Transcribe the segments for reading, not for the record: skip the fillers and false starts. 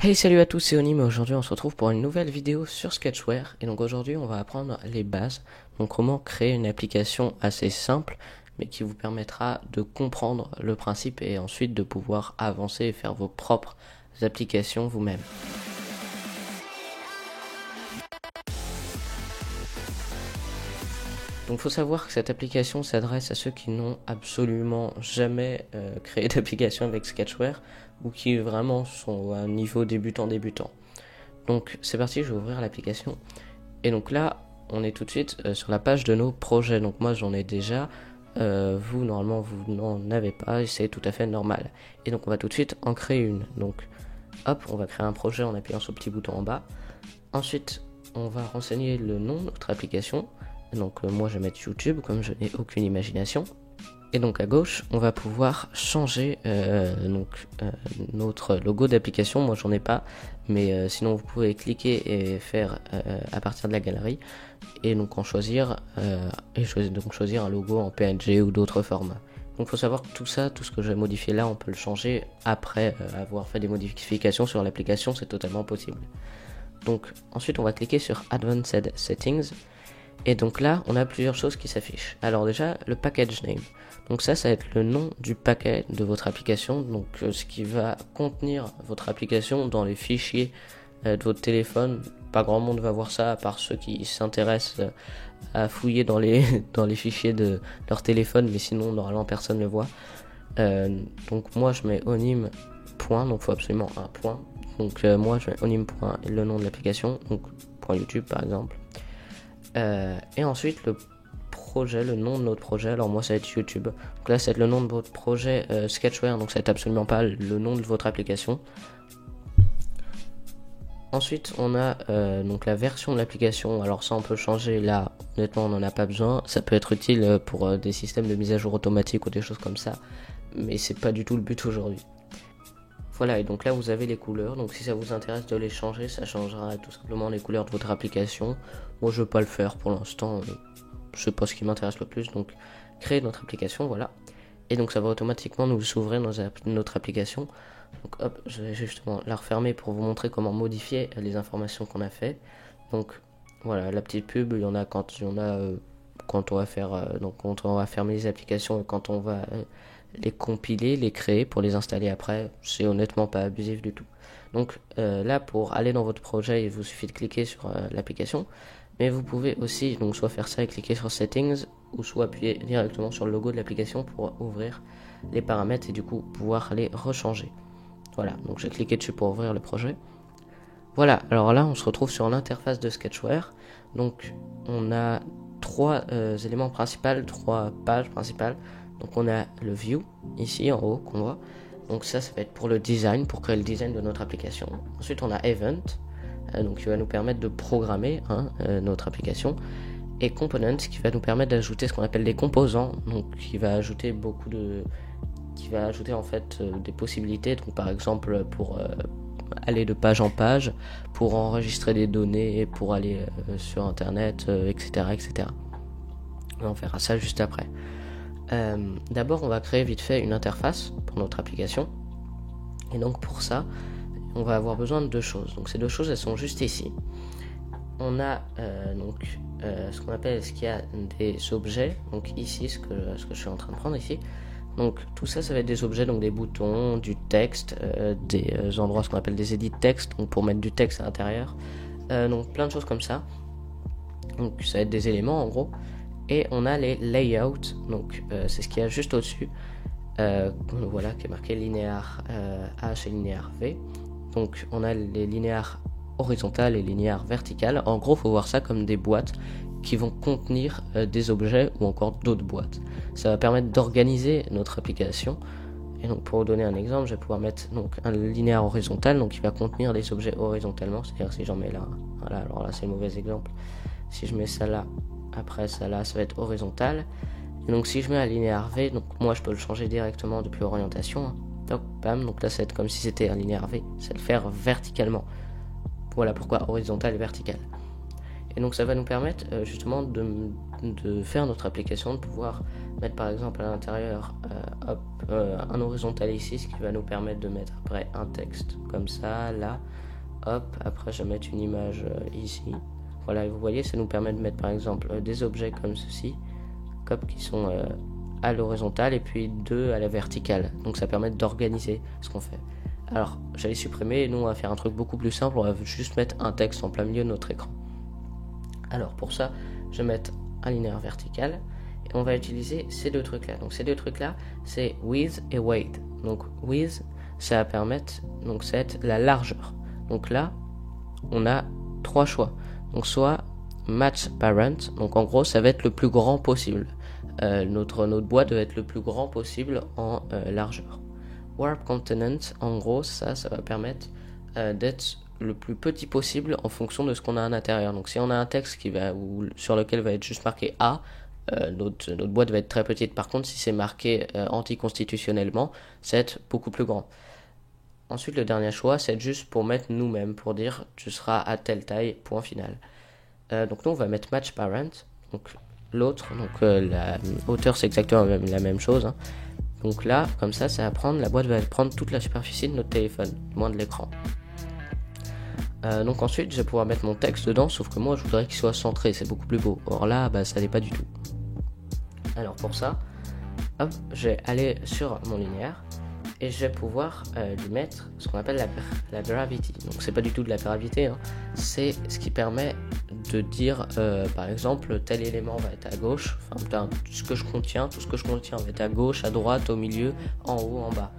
Hey, salut à tous, c'est Onim. Aujourd'hui on se retrouve pour une nouvelle vidéo sur Sketchware. Et donc aujourd'hui on va apprendre les bases. Donc comment créer une application assez simple mais qui vous permettra de comprendre le principe et ensuite de pouvoir avancer et faire vos propres applications vous-même. Donc il faut savoir que cette application s'adresse à ceux qui n'ont absolument jamais créé d'application avec Sketchware ou qui vraiment sont à un niveau débutant. Donc c'est parti, je vais ouvrir l'application. Et donc là, on est tout de suite sur la page de nos projets. Donc moi j'en ai déjà, vous normalement vous n'en avez pas et c'est tout à fait normal. Et donc on va tout de suite en créer une. Donc hop, on va créer un projet en appuyant sur le petit bouton en bas. Ensuite, on va renseigner le nom de notre application. Donc moi je vais mettre YouTube comme je n'ai aucune imagination. Et donc à gauche, on va pouvoir changer notre logo d'application. Moi j'en ai pas, mais sinon vous pouvez cliquer et faire à partir de la galerie et donc choisir un logo en PNG ou d'autres formats. Donc il faut savoir que tout ce que j'ai modifié là, on peut le changer après avoir fait des modifications sur l'application, c'est totalement possible. Donc ensuite on va cliquer sur Advanced Settings. Et donc là, on a plusieurs choses qui s'affichent. Alors déjà, le package name. Donc ça va être le nom du paquet de votre application. Donc ce qui va contenir votre application dans les fichiers de votre téléphone. Pas grand monde va voir ça, à part ceux qui s'intéressent à fouiller dans les fichiers de leur téléphone. Mais sinon, normalement, personne ne le voit. Donc moi, je mets onim. Donc il faut absolument un point. Donc moi, je mets onim. Et le nom de l'application. Donc .youtube par exemple. Et ensuite le nom de notre projet, alors moi ça va être YouTube. Donc là ça va être le nom de votre projet Sketchware, donc ça va être absolument pas le nom de votre application. Ensuite on a donc la version de l'application, alors ça on peut changer là, honnêtement on n'en a pas besoin, ça peut être utile pour des systèmes de mise à jour automatique ou des choses comme ça, mais c'est pas du tout le but aujourd'hui. Voilà, et donc là vous avez les couleurs, donc si ça vous intéresse de les changer, ça changera tout simplement les couleurs de votre application. Moi je vais pas le faire pour l'instant, je sais pas ce qui m'intéresse le plus, donc créer notre application, voilà. Et donc ça va automatiquement nous ouvrir notre application. Donc hop, je vais justement la refermer pour vous montrer comment modifier les informations qu'on a fait. Donc voilà, la petite pub, il y en a quand on va faire, donc quand on va fermer les applications et quand on va les compiler, les créer pour les installer après, c'est honnêtement pas abusif du tout. Donc là, pour aller dans votre projet, il vous suffit de cliquer sur l'application, mais vous pouvez aussi donc soit faire ça et cliquer sur Settings, ou soit appuyer directement sur le logo de l'application pour ouvrir les paramètres et du coup pouvoir les rechanger. Voilà, donc j'ai cliqué dessus pour ouvrir le projet. Voilà, alors là on se retrouve sur l'interface de Sketchware. Donc on a trois éléments principaux, trois pages principales. Donc on a le view ici en haut qu'on voit. Donc ça va être pour le design, pour créer le design de notre application. Ensuite on a event, donc qui va nous permettre de programmer notre application. Et component qui va nous permettre d'ajouter ce qu'on appelle des composants, donc qui va ajouter en fait des possibilités. Donc par exemple pour aller de page en page, pour enregistrer des données, pour aller sur internet, etc. On verra ça juste après. D'abord on va créer vite fait une interface pour notre application, et donc pour ça on va avoir besoin de deux choses. Donc ces deux choses elles sont juste ici. On a ce qu'on appelle, est-ce qu'il y a des objets, donc ici ce que je suis en train de prendre ici. Donc tout ça va être des objets, donc des boutons, du texte, des endroits, ce qu'on appelle des edit textes, donc pour mettre du texte à l'intérieur, donc plein de choses comme ça. Donc ça va être des éléments en gros. Et on a les layouts, donc c'est ce qu'il y a juste au-dessus, voilà, qui est marqué linéaire H et linéaire V. Donc on a les linéaires horizontales et linéaires verticales. En gros, il faut voir ça comme des boîtes qui vont contenir des objets ou encore d'autres boîtes. Ça va permettre d'organiser notre application. Et donc pour vous donner un exemple, je vais pouvoir mettre donc un linéaire horizontal, donc qui va contenir les objets horizontalement. C'est-à-dire si j'en mets là, voilà, alors là c'est le mauvais exemple. Si je mets ça là, après ça là, ça va être horizontal. Et donc si je mets un linéaire V, donc moi je peux le changer directement depuis orientation. Donc bam, donc là ça va être comme si c'était un linéaire V, c'est le faire verticalement. Voilà pourquoi horizontal et vertical. Et donc ça va nous permettre justement de faire notre application, de pouvoir mettre par exemple à l'intérieur un horizontal ici, ce qui va nous permettre de mettre après un texte comme ça, là, hop, après je vais mettre une image ici. Voilà, et vous voyez, ça nous permet de mettre par exemple des objets comme ceci, qui sont à l'horizontale et puis 2 à la verticale. Donc ça permet d'organiser ce qu'on fait. Alors j'allais supprimer et nous on va faire un truc beaucoup plus simple, on va juste mettre un texte en plein milieu de notre écran. Alors pour ça, je vais mettre un linéaire vertical et on va utiliser ces deux trucs là. Donc ces deux trucs là, c'est width et weight. Donc width, ça va permettre, donc ça va être la largeur. Donc là, on a 3 choix. Donc soit match parent, donc en gros ça va être le plus grand possible. Notre boîte doit être le plus grand possible en largeur. Warp Continent, en gros ça va permettre d'être le plus petit possible en fonction de ce qu'on a à l'intérieur. Donc si on a un texte sur lequel va être juste marqué A, notre boîte va être très petite. Par contre si c'est marqué anticonstitutionnellement, ça va être beaucoup plus grand. Ensuite le dernier choix c'est juste pour mettre nous-mêmes, pour dire tu seras à telle taille, point final. Donc nous on va mettre match parent, donc l'autre, donc la hauteur c'est exactement la même chose, hein. Donc là comme ça va prendre, la boîte va prendre toute la superficie de notre téléphone, moins de l'écran. Donc ensuite je vais pouvoir mettre mon texte dedans, sauf que moi je voudrais qu'il soit centré, c'est beaucoup plus beau. Or là ça n'est pas du tout. Alors pour ça, hop, je vais aller sur mon linéaire et je vais pouvoir lui mettre ce qu'on appelle la gravity. Donc c'est pas du tout de la gravité, hein. C'est ce qui permet de dire par exemple tel élément va être à gauche, enfin tout ce que je contiens va être à gauche, à droite, au milieu, en haut, en bas.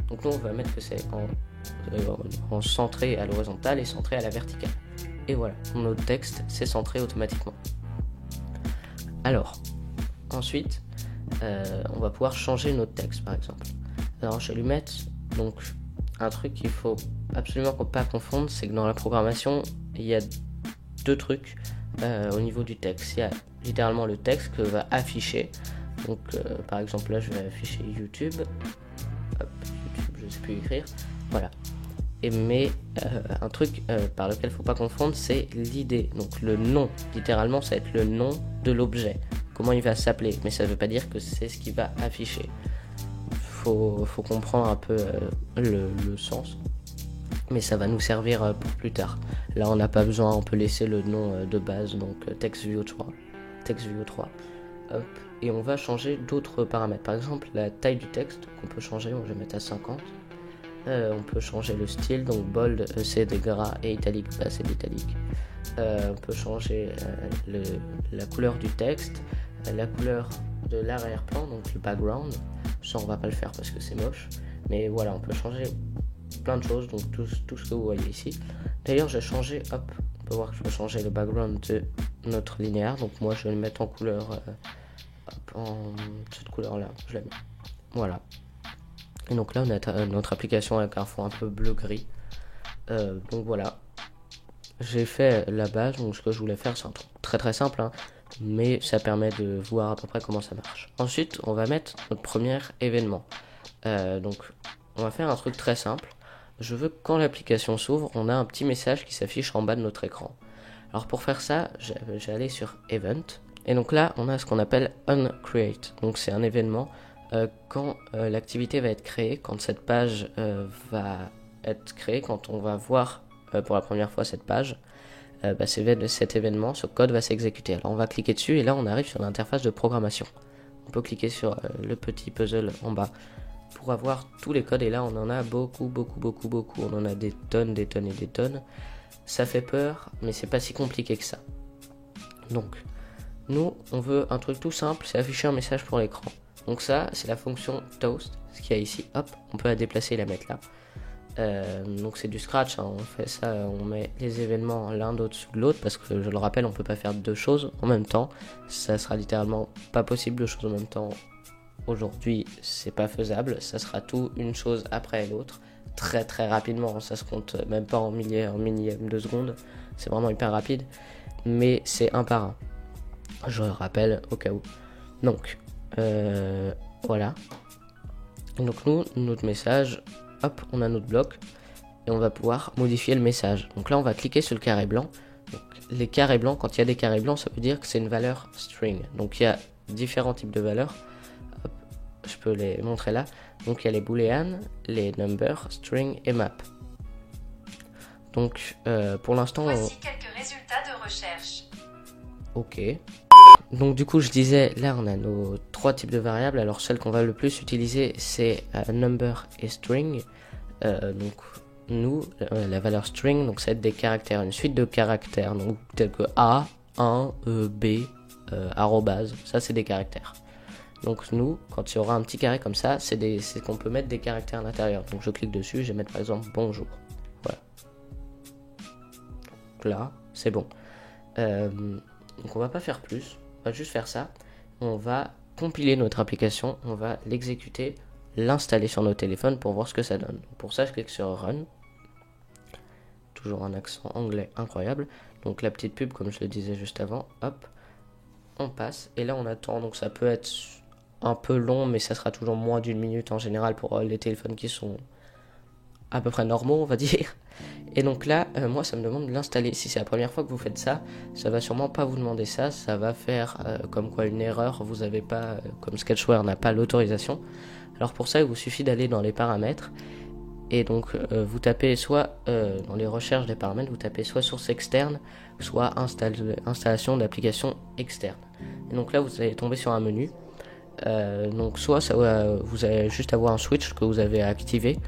Donc nous on va mettre que c'est en centré à l'horizontale et centré à la verticale. Et voilà, notre texte s'est centré automatiquement. Alors, ensuite, on va pouvoir changer notre texte par exemple. Alors je vais lui mettre donc un truc qu'il faut absolument pas confondre, c'est que dans la programmation, il y a deux trucs au niveau du texte. Il y a littéralement le texte que va afficher. Donc par exemple là je vais afficher YouTube. Hop, YouTube, je sais plus écrire. Voilà. Mais un truc par lequel il faut pas confondre, c'est l'idée. Donc le nom, littéralement ça va être le nom de l'objet. Comment il va s'appeler, mais ça veut pas dire que c'est ce qui va afficher. Faut comprendre un peu le sens, mais ça va nous servir pour plus tard. Là on n'a pas besoin, on peut laisser le nom de base, donc TextView 3. Hop, et on va changer d'autres paramètres, par exemple la taille du texte qu'on peut changer, je vais mettre à 50. On peut changer le style, donc bold c'est des gras et italique c'est l'italique. On peut changer la couleur du texte, la couleur de l'arrière-plan, donc le background. Ça on va pas le faire parce que c'est moche, mais voilà, on peut changer plein de choses, donc tout ce que vous voyez ici. D'ailleurs j'ai changé, hop, on peut voir que je peux changer le background de notre linéaire, donc moi je vais le mettre en couleur en cette couleur là, je la mets. Voilà. Et donc là on a notre application avec un fond un peu bleu gris. Donc voilà, j'ai fait la base. Donc ce que je voulais faire c'est un truc très très simple, hein, mais ça permet de voir à peu près comment ça marche. Ensuite on va mettre notre premier événement. Donc on va faire un truc très simple. Je veux que quand l'application s'ouvre, on a un petit message qui s'affiche en bas de notre écran. Alors pour faire ça, j'ai allé sur Event. Et donc là, on a ce qu'on appelle onCreate. Donc c'est un événement quand l'activité va être créée, quand cette page va être créée, quand on va voir pour la première fois cette page, cet événement, ce code va s'exécuter. Alors on va cliquer dessus et là on arrive sur l'interface de programmation. On peut cliquer sur le petit puzzle en bas pour avoir tous les codes, et là on en a beaucoup. On en a des tonnes. Ça fait peur, mais c'est pas si compliqué que ça. Donc nous on veut un truc tout simple, c'est afficher un message pour l'écran. Donc ça c'est la fonction toast, ce qu'il y a ici. Hop, on peut la déplacer et la mettre là. Donc c'est du scratch, hein. On fait ça, on met les événements l'un au-dessus de l'autre, parce que je le rappelle, on peut pas faire deux choses en même temps. Ça sera littéralement pas possible, deux choses en même temps. Aujourd'hui c'est pas faisable, ça sera tout une chose après l'autre, très très rapidement, ça se compte même pas en millième de seconde, c'est vraiment hyper rapide, mais c'est un par un, je rappelle au cas où. Donc voilà, donc nous, notre message, hop, on a notre bloc et on va pouvoir modifier le message. Donc là on va cliquer sur le carré blanc, Donc, les carrés blancs, quand il y a des carrés blancs, ça veut dire que c'est une valeur string. Donc il y a différents types de valeurs. Hop, je peux les montrer là. Donc il y a les boolean, les number, string et map. Donc pour l'instant... Voici quelques résultats de recherche. Ok. Donc du coup je disais, là on a nos 3 types de variables. Alors celle qu'on va le plus utiliser c'est number et string. Donc nous, la valeur string, donc ça va être des caractères, une suite de caractères, donc tels que A, 1, B, arrobase, ça c'est des caractères. Donc nous, quand il y aura un petit carré comme ça, c'est qu'on peut mettre des caractères à l'intérieur. Donc je clique dessus, je vais mettre par exemple bonjour. Voilà. Donc là, c'est bon. Donc on va pas faire plus, on va juste faire ça. On va compiler notre application, on va l'exécuter, l'installer sur nos téléphones pour voir ce que ça donne. Pour ça, je clique sur Run. Toujours un accent anglais incroyable. Donc la petite pub, comme je le disais juste avant, hop, on passe. Et là, on attend. Donc ça peut être un peu long, mais ça sera toujours moins d'une minute en général pour les téléphones qui sont à peu près normaux, on va dire. Et donc là, moi, ça me demande de l'installer. Si c'est la première fois que vous faites ça, ça va sûrement pas vous demander ça. Ça va faire comme quoi une erreur. Vous avez pas, comme Sketchware n'a pas l'autorisation. Alors pour ça, il vous suffit d'aller dans les paramètres. Et donc vous tapez soit dans les recherches des paramètres, vous tapez soit source externe, soit installation d'application externe. Et donc là, vous allez tomber sur un menu. Donc soit vous allez juste avoir un switch que vous avez activé,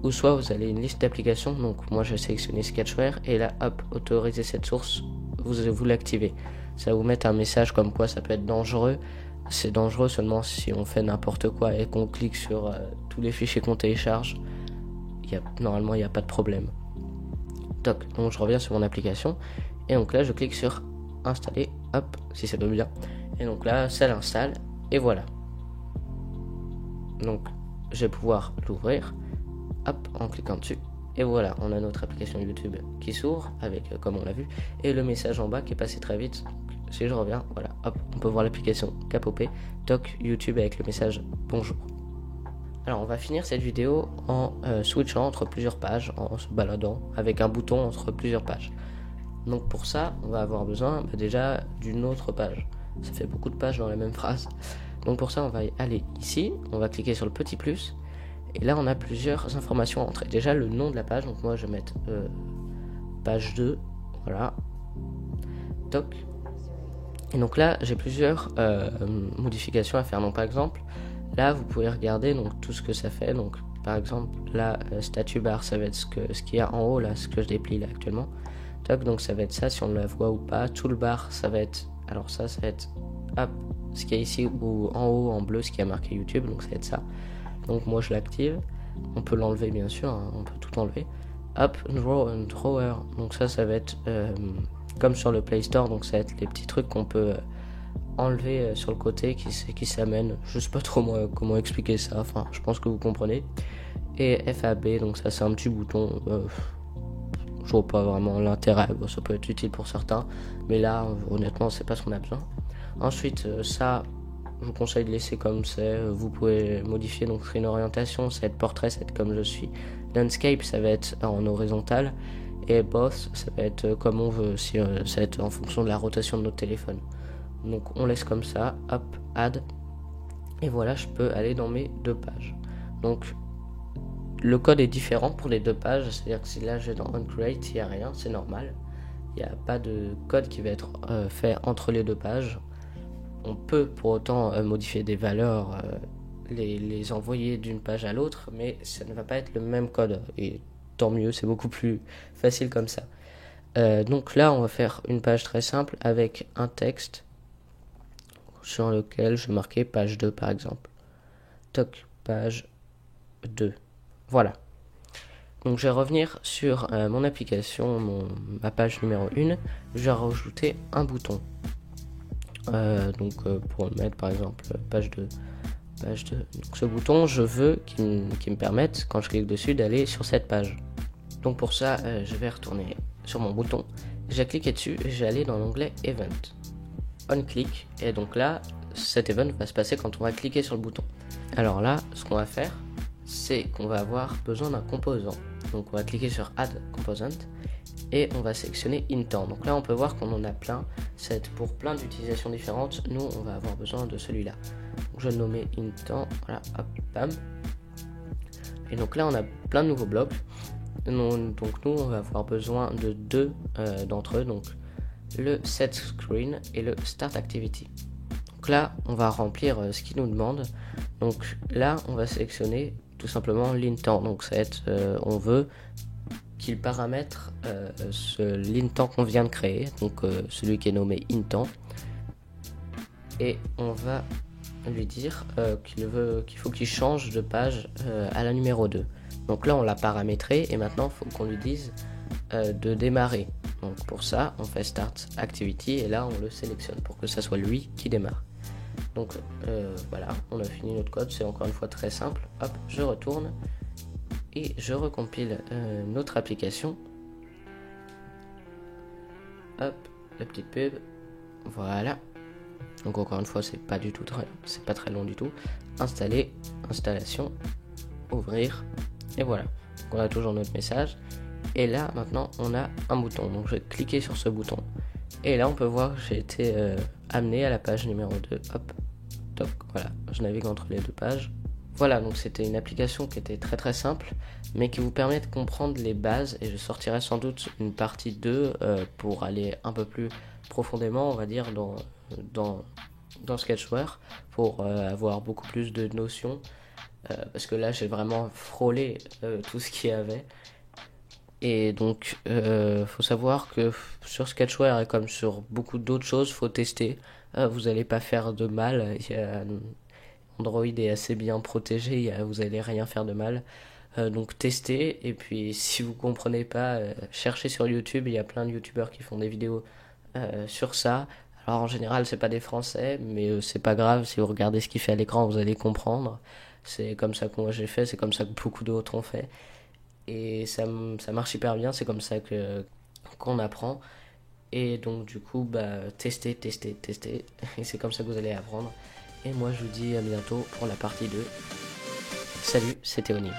ou soit vous avez une liste d'applications. Donc moi j'ai sélectionné Sketchware et là hop, autoriser cette source, vous l'activez. Ça va vous mettre un message comme quoi ça peut être dangereux. C'est dangereux seulement si on fait n'importe quoi et qu'on clique sur tous les fichiers qu'on télécharge. Normalement il n'y a pas de problème. Toc, donc je reviens sur mon application et donc là je clique sur installer, hop, si ça doit bien. Et donc là ça l'installe et voilà. Donc je vais pouvoir l'ouvrir, hop, en cliquant dessus. Et voilà, on a notre application YouTube qui s'ouvre avec, comme on l'a vu, et le message en bas qui est passé très vite. Si je reviens, voilà, hop, on peut voir l'application qui a popé, toc, YouTube avec le message bonjour. Alors on va finir cette vidéo en switchant entre plusieurs pages, en se baladant avec un bouton entre plusieurs pages. Donc pour ça, on va avoir besoin déjà d'une autre page. Ça fait beaucoup de pages dans la même phrase. Donc pour ça, on va aller ici, on va cliquer sur le petit plus. Et là, on a plusieurs informations à entrer. Déjà, le nom de la page. Donc moi, je vais mettre page 2. Voilà. Toc. Et donc là, j'ai plusieurs modifications à faire. Donc par exemple, là, vous pouvez regarder donc, tout ce que ça fait. Donc par exemple, là, statut bar, ça va être ce qu'il y a en haut, là, ce que je déplie là actuellement. Toc, donc ça va être ça, si on la voit ou pas. Toolbar, ça va être... Alors ça va être... Hop, ce qu'il y a ici, ou en haut, en bleu, ce qui a marqué YouTube. Donc ça va être ça. Donc moi je l'active, on peut l'enlever bien sûr, hein, on peut tout enlever. Hop, drawer, donc ça va être comme sur le Play Store, donc ça va être les petits trucs qu'on peut enlever sur le côté qui s'amènent. Je sais pas trop moi comment expliquer ça, enfin je pense que vous comprenez. Et FAB, donc ça c'est un petit bouton, je vois pas vraiment l'intérêt, bon, ça peut être utile pour certains, mais là honnêtement c'est pas ce qu'on a besoin. Ensuite ça, je vous conseille de laisser comme c'est. Vous pouvez modifier donc une orientation, ça va être portrait, ça va être comme je suis. Landscape, ça va être en horizontal. Et both, ça va être comme on veut, si, ça va être en fonction de la rotation de notre téléphone. Donc on laisse comme ça, hop, add. Et voilà, je peux aller dans mes 2 pages. Donc le code est différent pour les 2 pages, c'est-à-dire que si là j'ai dans onCreate, il n'y a rien, c'est normal. Il n'y a pas de code qui va être fait entre les 2 pages. On peut pour autant modifier des valeurs, les envoyer d'une page à l'autre, mais ça ne va pas être le même code. Et tant mieux, c'est beaucoup plus facile comme ça. Donc là, on va faire une page très simple avec un texte sur lequel je vais marquer page 2 par exemple. Toc, page 2. Voilà. Donc je vais revenir sur mon application, ma page numéro 1. Je vais rajouter un bouton. Pour le mettre par exemple page 2. Donc ce bouton, je veux qu'il me permette, quand je clique dessus, d'aller sur cette page. Donc pour ça, je vais retourner sur mon bouton. J'ai cliqué dessus et je vais aller dans l'onglet Event. On click, et donc là, cet event va se passer quand on va cliquer sur le bouton. Alors là, ce qu'on va faire, c'est qu'on va avoir besoin d'un composant. Donc on va cliquer sur Add Composant et on va sélectionner Intent. Donc là on peut voir qu'on en a plein, c'est pour plein d'utilisations différentes. Nous on va avoir besoin de celui-là. Donc je vais le nommer Intent, voilà, hop, bam. Et donc là on a plein de nouveaux blocs. Donc nous on va avoir besoin de deux d'entre eux, donc le Set Screen et le Start Activity. Donc là on va remplir ce qu'il nous demande. Donc là on va sélectionner tout simplement l'intent. Donc ça va être on veut qu'il paramètre l'intent qu'on vient de créer, donc celui qui est nommé intent, et on va lui dire qu'il faut qu'il change de page à la numéro 2. Donc là on l'a paramétré et maintenant il faut qu'on lui dise de démarrer. Donc pour ça on fait Start Activity et là on le sélectionne pour que ça soit lui qui démarre. Donc voilà, on a fini notre code, c'est encore une fois très simple. Hop, je retourne et je recompile notre application. Hop, la petite pub, voilà. Donc encore une fois, c'est pas très long du tout. Installer, installation, ouvrir, et voilà. Donc on a toujours notre message. Et là, maintenant, on a un bouton. Donc je vais cliquer sur ce bouton. Et là, on peut voir que j'ai été amené à la page numéro 2. Hop, toc, voilà. Je navigue entre les deux pages. Voilà, donc c'était une application qui était très très simple, mais qui vous permet de comprendre les bases. Et je sortirai sans doute une partie 2 pour aller un peu plus profondément, on va dire, dans Sketchware, pour avoir beaucoup plus de notions. Parce que là, j'ai vraiment frôlé tout ce qu'il y avait. Et donc, faut savoir que sur Sketchware et comme sur beaucoup d'autres choses, faut tester. Vous n'allez pas faire de mal. Android est assez bien protégé, vous n'allez rien faire de mal. Donc testez, et puis si vous comprenez pas, cherchez sur YouTube, il y a plein de youtubeurs qui font des vidéos sur ça. Alors en général c'est pas des français, mais c'est pas grave, si vous regardez ce qu'il fait à l'écran vous allez comprendre. C'est comme ça que moi j'ai fait, c'est comme ça que beaucoup d'autres ont fait. Et ça marche hyper bien, c'est comme ça qu'on apprend. Et donc du coup, testez, et c'est comme ça que vous allez apprendre. Et moi je vous dis à bientôt pour la partie 2. Salut, c'était Oni.